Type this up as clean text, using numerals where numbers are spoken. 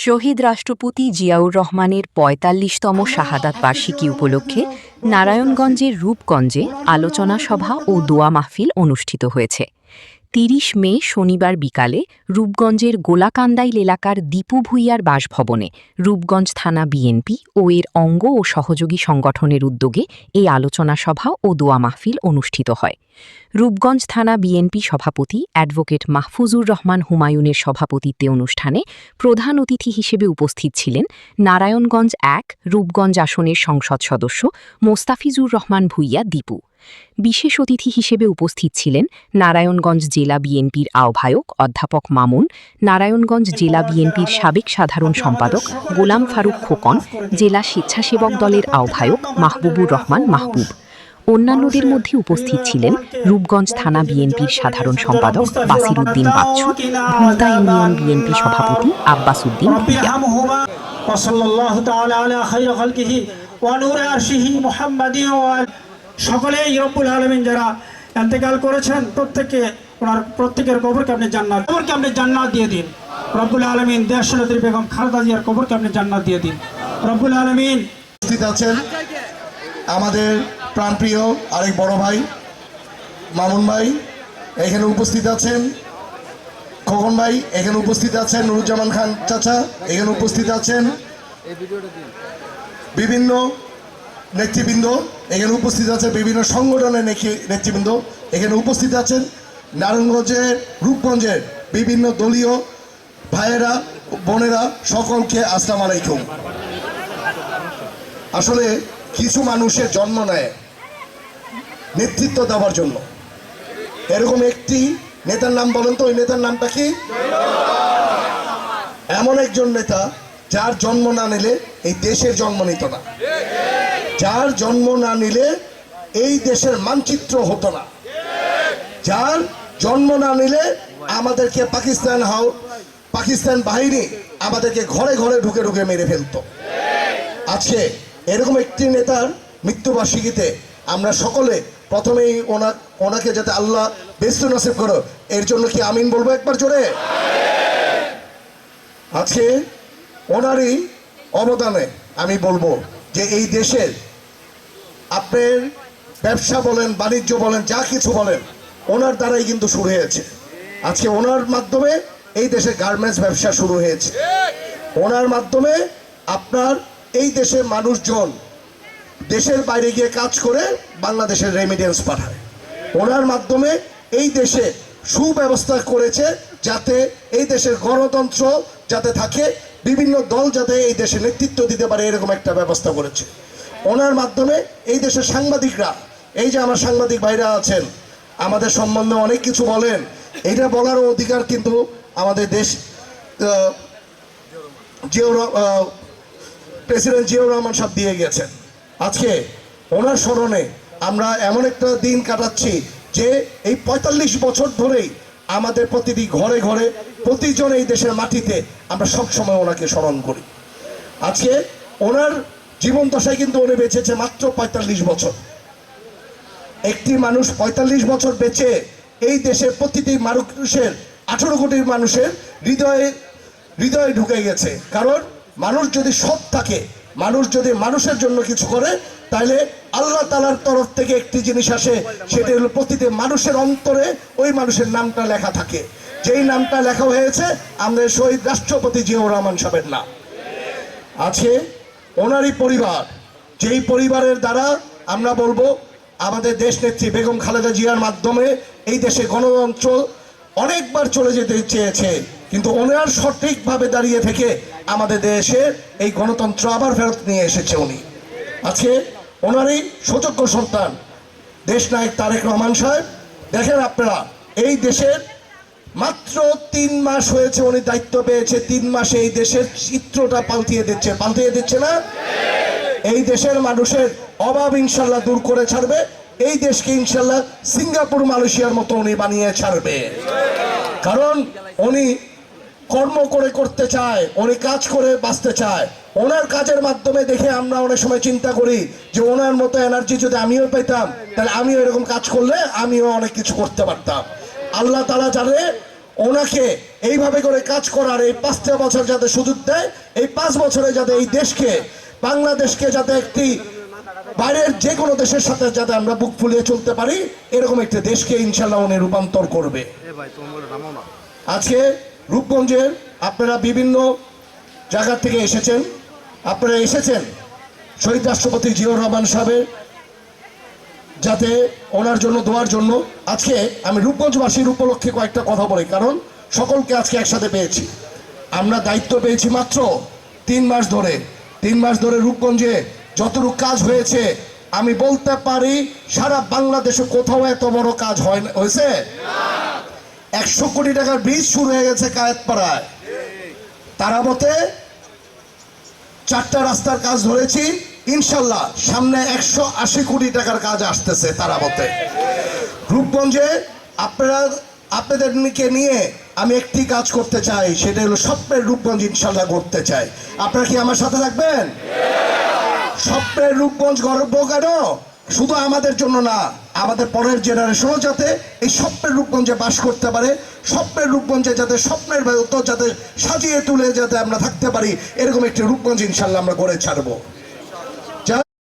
শহীদ রাষ্ট্রপতি জিয়াউর রহমানের ৪৫তম শাহাদাত বার্ষিকী উপলক্ষে নারায়ণগঞ্জের রূপগঞ্জে আলোচনা সভা ও দোয়া মাহফিল অনুষ্ঠিত হয়েছে। ৩০ মে শনিবার বিকালে রূপগঞ্জের গোলাকান্দাইল এলাকার দীপু ভূঁইয়ার বাসভবনে রূপগঞ্জ থানা বিএনপি ও এর অঙ্গ ও সহযোগী সংগঠনের উদ্যোগে এই আলোচনা সভা ও দোয়া মাহফিল অনুষ্ঠিত হয়। রূপগঞ্জ থানা বিএনপি সভাপতি অ্যাডভোকেট মাহফুজুর রহমান হুমায়ুনের সভাপতিত্বে অনুষ্ঠানে প্রধান অতিথি হিসেবে উপস্থিত ছিলেন নারায়ণগঞ্জ ১ রূপগঞ্জ আসনের সংসদ সদস্য মোস্তাফিজুর রহমান ভূঁইয়া দীপু। বিশেষ অতিথি হিসেবে উপস্থিত ছিলেন নারায়ণগঞ্জ জেলা বিএনপির আহ্বায়ক অধ্যাপক মামুন, নারায়ণগঞ্জ জেলা বিএনপির সাবেক সাধারণ সম্পাদক গোলাম ফারুক খোকন, জেলা স্বেচ্ছাসেবক দলের আহ্বায়ক মাহবুবুর রহমান মাহবুব। অন্যান্যদের মধ্যে উপস্থিত ছিলেন রূপগঞ্জ থানা বিএনপির সাধারণ সম্পাদক বাসির উদ্দিন বাচ্চু, ভুলতা ইউনিয়ন বিএনপি সভাপতি আব্বাস উদ্দিন ভূঁইয়া। সকলেই রব্বুল আলামিন যারা ইন্তেকাল করেছেন প্রত্যেকের কবরকে আপনি জান্নাত দিয়ে দিন। রব্বুল আলামিন দেশনেত্রী বেগম খালেদা জিয়ার কবরকে আপনি জান্নাত দিয়ে দিন। রব্বুল আলামিন উপস্থিত আছেন আমাদের প্রাণপ্রিয় আরেক বড় ভাই মামুন ভাই, এখানে উপস্থিত আছেন খোকন ভাই, এখানে উপস্থিত আছেন নুরুজ্জামান খান চাচা, এখানে উপস্থিত আছেন বিভিন্ন নেতৃবৃন্দ, এখানে উপস্থিত আছে বিভিন্ন সংগঠনের নেতৃবৃন্দ, এখানে উপস্থিত আছেন নারায়ণগঞ্জের রূপগঞ্জের বিভিন্ন দলীয় ভাইয়েরা বোনেরা, সকলকে আসসালামু আলাইকুম। আসলে কিছু মানুষের জন্ম নেয় নেতৃত্ব দেওয়ার জন্য। এরকম একটি নেতার নাম বলেন তো, ওই নেতার নামটা কি? এমন একজন নেতা যার জন্ম না নিলে এই দেশের জন্ম নিত না, যার জন্ম না নিলে এই দেশের মানচিত্র হতো না, যার জন্ম না নিলে আমাদেরকে পাকিস্তান বাহিনী আমাদেরকে ঘরে ঘরে ঢুকে ঢুকে মেরে ফেলতো। আজকে এরকম একটি নেতার মৃত্যুবার্ষিকীতে আমরা সকলে প্রথমেই ওনাকে যাতে আল্লাহ বেস্ত নসিব করো, এর জন্য কি আমিন বলবো একবার জোরে। আজকে ওনারই অবদানে আমি বলবো যে এই দেশের আপনার ব্যবসা বলেন, বাণিজ্য বলেন, যা কিছু বলেন, ওনার দ্বারাই কিন্তু শুরু হয়েছে। আজকে ওনার মাধ্যমে এই দেশে গার্মেন্টস ব্যবসা শুরু হয়েছে, ওনার মাধ্যমে আপনার এই দেশের মানুষজন দেশের বাইরে গিয়ে কাজ করে বাংলাদেশের রেমিটেন্স পাঠায়, ওনার মাধ্যমে এই দেশে সুব্যবস্থা করেছে যাতে এই দেশের গণতন্ত্র যাতে থাকে, বিভিন্ন দল যাতে এই দেশে নেতৃত্ব দিতে পারে, এরকম একটা ব্যবস্থা করেছে। ওনার মাধ্যমে এই দেশের সাংবাদিকরা, এই যে আমার সাংবাদিক ভাইরা আছেন, আমাদের সম্বন্ধে অনেক কিছু বলেন, এইটা বলার অধিকার কিন্তু আমাদের দেশ প্রেসিডেন্ট জিয়াউর রহমান সাহেব দিয়ে গেছেন। আজকে ওনার স্মরণে আমরা এমন একটা দিন কাটাচ্ছি যে এই ৪৫ বছর ধরেই আমাদের প্রতিটি ঘরে ঘরে প্রতিজন এই দেশের মাটিতে আমরা সবসময় ওনাকে স্মরণ করি। আজকে ওনার জীবন দশায় কিন্তু উনি বেঁচেছে মাত্র ৪৫ বছর। একটি মানুষ ৪৫ বছর বেঁচে এই দেশের প্রতিটি মানুষের ১৮ কোটি মানুষের হৃদয়ে ঢুকে গেছে। কারণ মানুষ যদি সৎ থাকে, মানুষ যদি মানুষের জন্য কিছু করে, তাহলে আল্লাহ তাআলার তরফ থেকে একটি জিনিস আসে, সেটা হলো প্রতিটি মানুষের অন্তরে ওই মানুষের নামটা লেখা থাকে। যেই নামটা লেখা হয়েছে আমাদের শহীদ রাষ্ট্রপতি জিয়াউর রহমান সাহেবের নাম। আছে ওনারই পরিবার, যেই পরিবারের দ্বারা আমরা বলবো আমাদের দেশ নেত্রী বেগম খালেদা জিয়ার মাধ্যমে এই দেশে গণতন্ত্র অনেকবার চলে যেতে চেয়েছে, কিন্তু ওনার সঠিকভাবে দাঁড়িয়ে থেকে আমাদের দেশে এই গণতন্ত্র আবার ফেরত নিয়ে এসেছে উনি। আজকে ওনারই সুযোগ্য সন্তান দেশ নায়ক তারেক রহমান সাহেব। দেখেন আপনারা, এই দেশের মাত্র ৩ মাস হয়েছে উনি দায়িত্ব পেয়েছে, ৩ মাসে এই দেশের চিত্রটা পাল্টিয়ে দিচ্ছে না? এই দেশের মানুষের অভাব ইনশাল্লাহ দূর করে ছাড়বে, এই দেশকে ইনশাল্লাহ সিঙ্গাপুর মালয়েশিয়ার মতো উনি বানিয়ে ছাড়বে। কারণ উনি কর্ম করে করতে চায়, উনি কাজ করে বাঁচতে চায়। ওনার কাজের মাধ্যমে দেখে আমরা অনেক সময় চিন্তা করি যে ওনার মতো এনার্জি যদি আমিও পেতাম, তাহলে আমিও এরকম কাজ করলে আমিও অনেক কিছু করতে পারতাম। আল্লাহ তাআলা জানে ওনাকে এইভাবে করে কাজ করার এই 5টা বছর যাতে সুযোগ দেয়, এই 5 বছরে যাতে এই দেশকে, বাংলাদেশকে যাতে একটি বাইরের যে কোনো দেশের সাথে যাতে আমরা বুক ফুলিয়ে চলতে পারি, এরকম একটি দেশকে ইনশাল্লাহ উনি রূপান্তর করবে। আজকে রূপগঞ্জের আপনারা বিভিন্ন জায়গা থেকে এসেছেন, আপনারা এসেছেন শহীদ রাষ্ট্রপতি জিয়াউর রহমান সাহেবের যাতে ওনার জন্য দোয়ার জন্য। আজকে আমি রূপগঞ্জবাসীর উপলক্ষে কয়েকটা কথা বলি, কারণ সকলকে আজকে একসাথে পেয়েছি। আমরা দায়িত্ব পেয়েছি মাত্র 3 মাস ধরে। 3 মাস ধরে রূপগঞ্জে যতটুকু কাজ হয়েছে আমি বলতে পারি সারা বাংলাদেশে কোথাও এত বড় কাজ হয়েছে। 100 কোটি টাকার ব্রিজ শুরু হয়ে গেছে কায়েতপাড়ায়। তারাবতে 4টা রাস্তার কাজ ধরেছি, ইনশাল্লাহ সামনে 180 কোটি টাকার কাজ আসতেছে তারাবতে। রূপগঞ্জে আপনাদেরকে নিয়ে আমি একটি কাজ করতে চাই, সেটা হলো স্বপ্নের রূপগঞ্জ ইনশাল্লাহ গড়তে চাই। আপনারা কি আমার সাথে থাকবেন? স্বপ্নের রূপগঞ্জ গর্ব কেন? শুধু আমাদের জন্য না, আমাদের পরের জেনারেশনও যাতে এই স্বপ্নের রূপগঞ্জে বাস করতে পারে, স্বপ্নের রূপগঞ্জে যাতে স্বপ্নের ভেতর যাতে সাজিয়ে তুলে যাতে আমরা থাকতে পারি, এরকম একটি রূপগঞ্জ ইনশাল্লাহ আমরা গড়ে ছাড়বো।